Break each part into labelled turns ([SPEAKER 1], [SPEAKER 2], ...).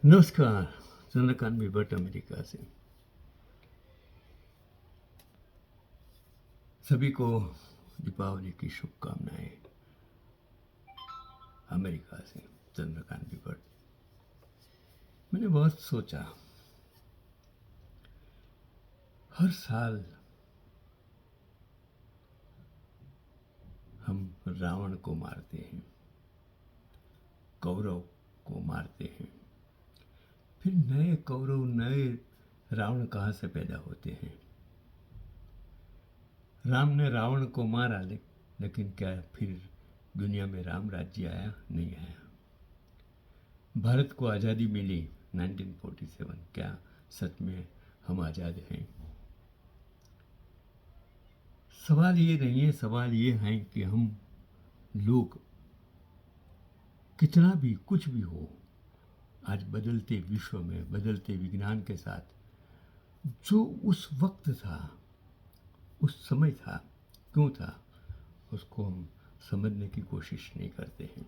[SPEAKER 1] नमस्कार। चंद्रकांत भी भट्ट अमेरिका से सभी को दीपावली की शुभकामनाएं। अमेरिका से चंद्रकांत भी भट्ट। मैंने बहुत सोचा, हर साल हम रावण को मारते हैं, कौरव को मारते हैं, फिर नए कौरव नए रावण कहाँ से पैदा होते हैं। राम ने रावण को मारा, लेकिन क्या फिर दुनिया में राम राज्य आया? नहीं आया। भारत को आज़ादी मिली 1947, क्या सच में हम आज़ाद हैं? सवाल ये नहीं है, सवाल ये है कि हम लोग कितना भी कुछ भी हो, आज बदलते विश्व में बदलते विज्ञान के साथ जो उस वक्त था, उस समय था, क्यों था, उसको हम समझने की कोशिश नहीं करते हैं।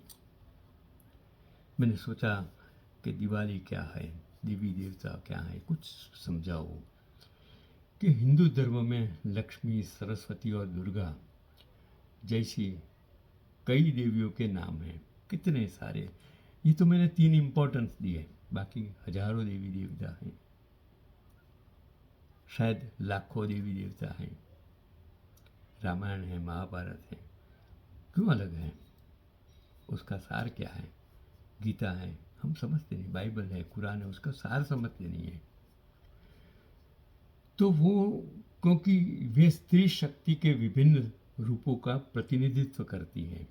[SPEAKER 1] मैंने सोचा कि दिवाली क्या है, देवी देवता क्या है, कुछ समझाओ कि हिंदू धर्म में लक्ष्मी, सरस्वती और दुर्गा जैसी कई देवियों के नाम हैं, कितने सारे। ये तो मैंने 3 इम्पोर्टेंस दिए, बाकी हजारों देवी देवता हैं, शायद लाखों देवी देवता हैं। रामायण है, महाभारत है, क्यों अलग है? उसका सार क्या है? गीता है, हम समझते नहीं। बाइबल है, कुरान है, उसका सार समझते नहीं है। तो वो, क्योंकि वे स्त्री शक्ति के विभिन्न रूपों का प्रतिनिधित्व करती है,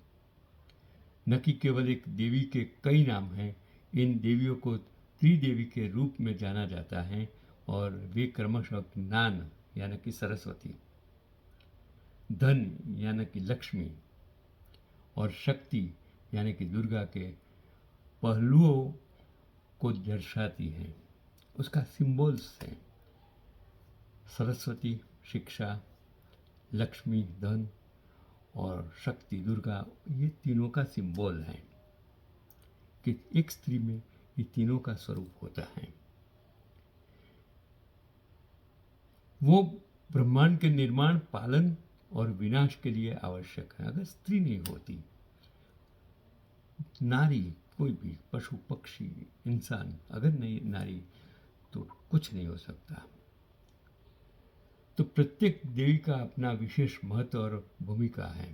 [SPEAKER 1] न कि केवल एक देवी के कई नाम हैं। इन देवियों को त्रिदेवी के रूप में जाना जाता है और वे क्रमशः ज्ञान यानी कि सरस्वती, धन यानी कि लक्ष्मी और शक्ति यानी कि दुर्गा के पहलुओं को दर्शाती हैं। उसका सिंबल्स हैं सरस्वती शिक्षा, लक्ष्मी धन और शक्ति दुर्गा। ये तीनों का सिंबल है कि एक स्त्री में ये तीनों का स्वरूप होता है। वो ब्रह्मांड के निर्माण, पालन और विनाश के लिए आवश्यक है। अगर स्त्री नहीं होती, नारी, कोई भी पशु पक्षी इंसान अगर नहीं नारी, तो कुछ नहीं हो सकता। तो प्रत्येक देवी का अपना विशेष महत्व और भूमिका है।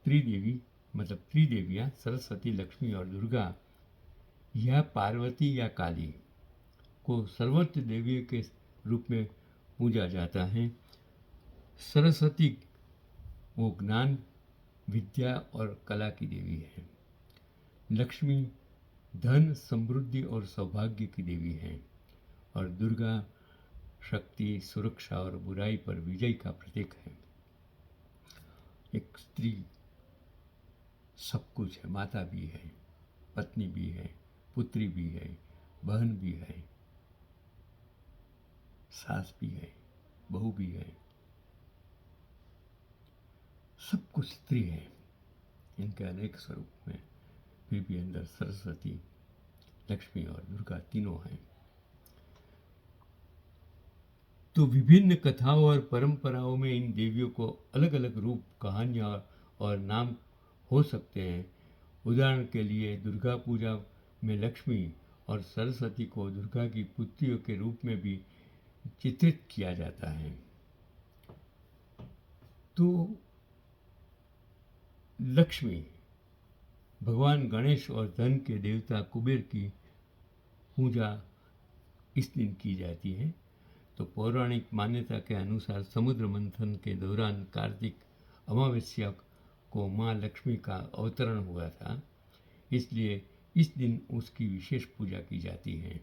[SPEAKER 1] त्रिदेवी मतलब त्रिदेवियाँ सरस्वती, लक्ष्मी और दुर्गा, या पार्वती या काली को सर्वत्र देवी के रूप में पूजा जाता है। सरस्वती वो ज्ञान, विद्या और कला की देवी है। लक्ष्मी धन, समृद्धि और सौभाग्य की देवी है। और दुर्गा शक्ति, सुरक्षा और बुराई पर विजय का प्रतीक है। एक स्त्री सब कुछ है, माता भी है, पत्नी भी है, पुत्री भी है, बहन भी है, सास भी है, बहू भी है, सब कुछ स्त्री है। इनके अनेक स्वरूप में फिर भी अंदर सरस्वती, लक्ष्मी और दुर्गा तीनों हैं। तो विभिन्न कथाओं और परंपराओं में इन देवियों को अलग अलग रूप, कहानियाँ और नाम हो सकते हैं। उदाहरण के लिए दुर्गा पूजा में लक्ष्मी और सरस्वती को दुर्गा की पुत्रियों के रूप में भी चित्रित किया जाता है। तो लक्ष्मी भगवान गणेश और धन के देवता कुबेर की पूजा इस दिन की जाती है। तो पौराणिक मान्यता के अनुसार समुद्र मंथन के दौरान कार्तिक अमावस्या को माँ लक्ष्मी का अवतरण हुआ था, इसलिए इस दिन उसकी विशेष पूजा की जाती है।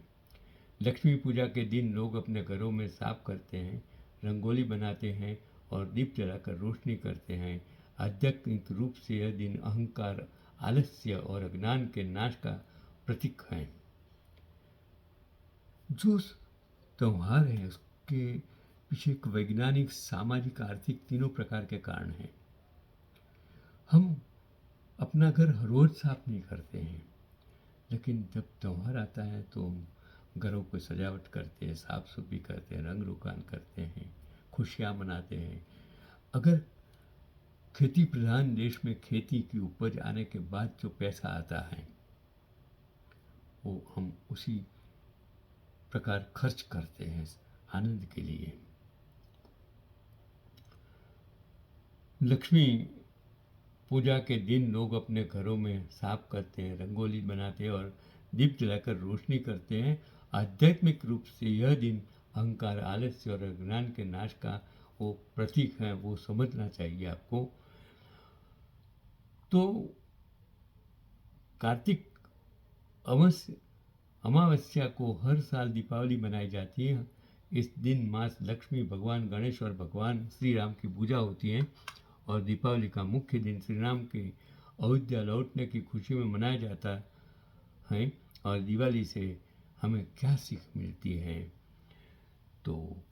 [SPEAKER 1] लक्ष्मी पूजा के दिन लोग अपने घरों में साफ करते हैं, रंगोली बनाते हैं और दीप जलाकर रोशनी करते हैं। आध्यात्मिक रूप से यह दिन अहंकार, आलस्य और अज्ञान के नाश का प्रतीक है। जो त्यौहार है उसके पीछे एक वैज्ञानिक, सामाजिक, आर्थिक तीनों प्रकार के कारण हैं। हम अपना घर रोज साफ नहीं करते हैं, लेकिन जब त्यौहार आता है तो हम घरों को सजावट करते हैं, साफ सुथरी करते हैं, रंग रोगान करते हैं, खुशियाँ मनाते हैं। अगर खेती प्रधान देश में खेती की उपज आने के बाद जो पैसा आता है वो हम उसी प्रकार खर्च करते हैं आनंद के लिए। लक्ष्मी पूजा के दिन लोग अपने घरों में साफ करते हैं, रंगोली बनाते हैं और दीप जलाकर रोशनी करते हैं। आध्यात्मिक रूप से यह दिन अहंकार, आलस्य और अज्ञान के नाश का वो प्रतीक है, वो समझना चाहिए आपको। तो कार्तिक अमावस्या अमावस्या को हर साल दीपावली मनाई जाती है। इस दिन माँ लक्ष्मी, भगवान गणेश और भगवान श्री राम की पूजा होती है और दीपावली का मुख्य दिन श्री राम के अयोध्या लौटने की खुशी में मनाया जाता है। और दिवाली से हमें क्या सीख मिलती है? तो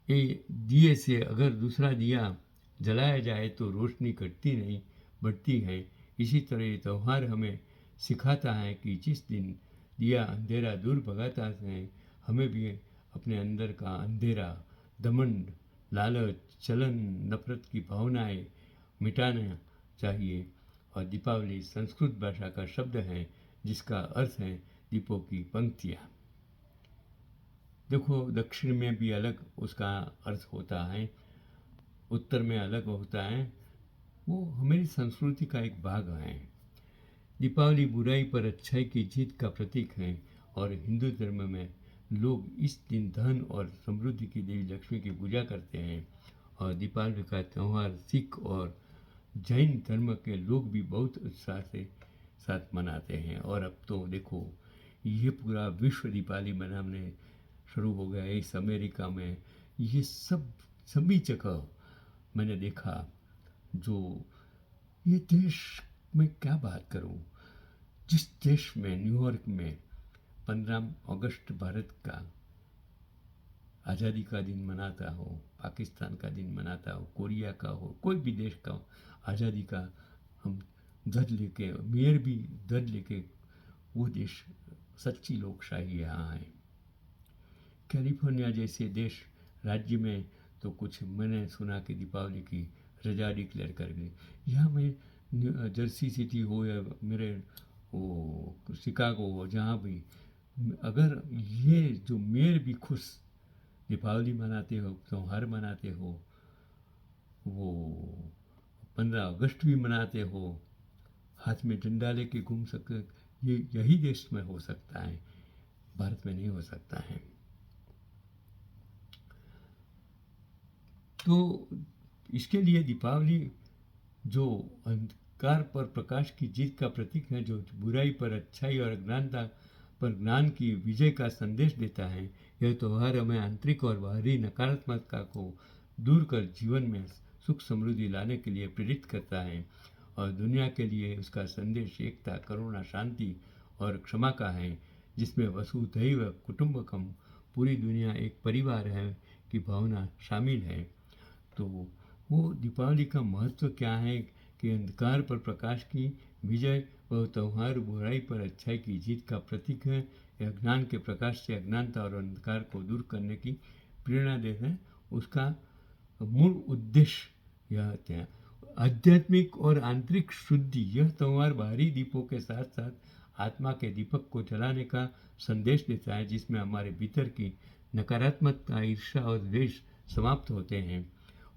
[SPEAKER 1] ये दिए से अगर दूसरा दिया जलाया जाए तो रोशनी घटती नहीं बढ़ती है। इसी तरह ये त्यौहार हमें सिखाता है कि जिस दिन दिया अंधेरा दूर भगाता है, हमें भी अपने अंदर का अंधेरा, घमंड, लालच, चलन, नफरत की भावनाएं मिटाना चाहिए। और दीपावली संस्कृत भाषा का शब्द है जिसका अर्थ है दीपों की पंक्तियाँ। देखो, दक्षिण में भी अलग उसका अर्थ होता है, उत्तर में अलग होता है, वो हमारी संस्कृति का एक भाग है। दीपावली बुराई पर अच्छाई की जीत का प्रतीक है और हिंदू धर्म में लोग इस दिन धन और समृद्धि की देवी लक्ष्मी की पूजा करते हैं। और दीपावली का त्यौहार सिख और जैन धर्म के लोग भी बहुत उत्साह से साथ मनाते हैं। और अब तो देखो, ये पूरा विश्व दीपावली मनाने शुरू हो गया है। इस अमेरिका में ये सभी जगह मैंने देखा। जो ये देश में क्या बात करूं, जिस देश में न्यूयॉर्क में 15 अगस्त भारत का आज़ादी का दिन मनाता हो, पाकिस्तान का दिन मनाता हो, कोरिया का हो, कोई भी देश का हो, आज़ादी का हम ध्वज लेके, मेयर भी ध्वज लेके, वो देश सच्ची लोकशाही यहाँ है। कैलिफोर्निया जैसे देश राज्य में तो कुछ मैंने सुना कि दीपावली की रजा डिक्लेयर कर गई। यहाँ में जर्सी सिटी हो या मेरे वो शिकागो हो, जहाँ भी अगर ये जो मेयर भी खुश दीपावली मनाते हो, त्यौहार मनाते हो, वो 15 अगस्त भी मनाते हो, हाथ में डंडा लेके घूम सकते, ये यही देश में हो सकता है, भारत में नहीं हो सकता है। तो इसके लिए दीपावली जो अंधकार पर प्रकाश की जीत का प्रतीक है, जो बुराई पर अच्छाई और अज्ञानता पर ज्ञान की विजय का संदेश देता है, यह त्यौहार हमें आंतरिक और बाहरी नकारात्मकता को दूर कर जीवन में सुख समृद्धि लाने के लिए प्रेरित करता है। और दुनिया के लिए उसका संदेश एकता, करुणा, शांति और क्षमा का है, जिसमें वसुधैव कुटुंबकम, पूरी दुनिया एक परिवार है की भावना शामिल है। तो वो दीपावली का महत्व क्या है कि अंधकार पर प्रकाश की विजय, वह त्यौहार बुराई पर अच्छाई की जीत का प्रतीक है। यह ज्ञान के प्रकाश से अज्ञानता और अंधकार को दूर करने की प्रेरणा देता है। उसका मूल उद्देश्य यह है आध्यात्मिक और आंतरिक शुद्धि। यह त्यौहार बाहरी दीपों के साथ साथ आत्मा के दीपक को जलाने का संदेश देता है, जिसमें हमारे भीतर की नकारात्मकता, ईर्ष्या और द्वेष समाप्त होते हैं।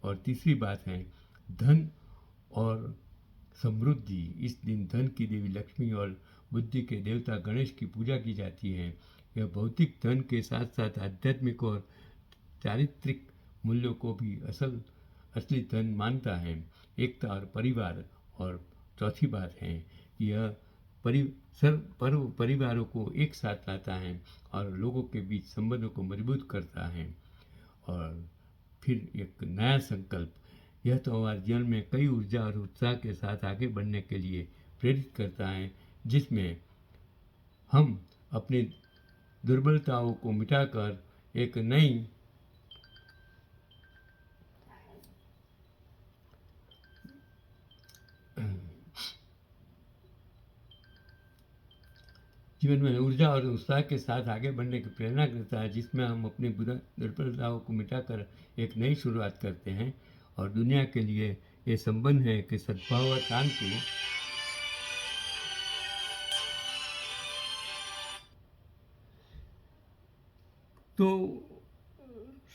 [SPEAKER 1] और तीसरी बात है धन और समृद्धि। इस दिन धन की देवी लक्ष्मी और बुद्धि के देवता गणेश की पूजा की जाती है। यह भौतिक धन के साथ साथ आध्यात्मिक और चारित्रिक मूल्यों को भी असली धन मानता है। एकता और परिवार। और चौथी बात है कि यह पर्व परिवारों को एक साथ लाता है और लोगों के बीच संबंधों को मजबूत करता है। और फिर एक नया संकल्प, यह त्यौहार जीवन में कई ऊर्जा और उत्साह के साथ आगे बढ़ने के लिए प्रेरित करता है, जिसमें हम अपनी दुर्बलताओं को मिटाकर एक नई जीवन में ऊर्जा और उत्साह के साथ आगे बढ़ने की प्रेरणा करता है, जिसमें हम अपनी दुर्बलताओं को मिटाकर एक नई शुरुआत करते हैं। और दुनिया के लिए ये संबंध है कि सद्भाव और शांति तो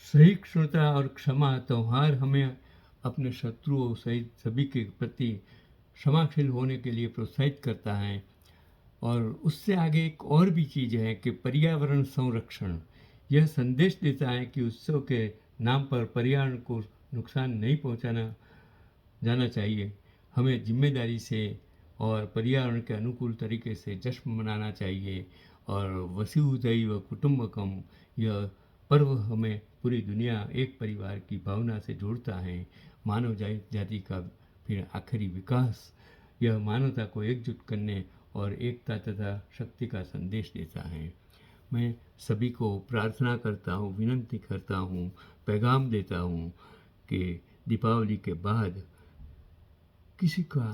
[SPEAKER 1] सहिष्णुता और क्षमा त्योहार हमें अपने शत्रुओं सहित सभी के प्रति क्षमाशील होने के लिए प्रोत्साहित करता है। और उससे आगे एक और भी चीज़ है कि पर्यावरण संरक्षण यह संदेश देता है कि उत्सव के नाम पर पर्यावरण को नुकसान नहीं पहुंचाना जाना चाहिए। हमें जिम्मेदारी से और पर्यावरण के अनुकूल तरीके से जश्न मनाना चाहिए। और वसुधैव कुटुंबकम यह पर्व हमें पूरी दुनिया एक परिवार की भावना से जोड़ता है। मानव जाति का फिर आखिरी विकास यह मानवता को एकजुट करने और एकता तथा शक्ति का संदेश देता है। मैं सभी को प्रार्थना करता हूँ, विनंती करता हूँ, पैगाम देता हूँ कि दीपावली के बाद किसी का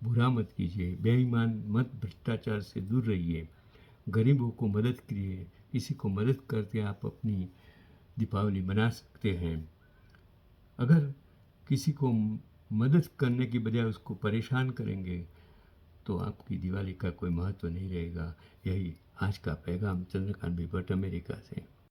[SPEAKER 1] बुरा मत कीजिए, बेईमान मत, भ्रष्टाचार से दूर रहिए, गरीबों को मदद कीजिए। किसी को मदद करके आप अपनी दीपावली मना सकते हैं। अगर किसी को मदद करने की बजाय उसको परेशान करेंगे तो आपकी दिवाली का कोई महत्व नहीं रहेगा। यही आज का पैगाम चंद्रकांत भट्ट, अमेरिका से।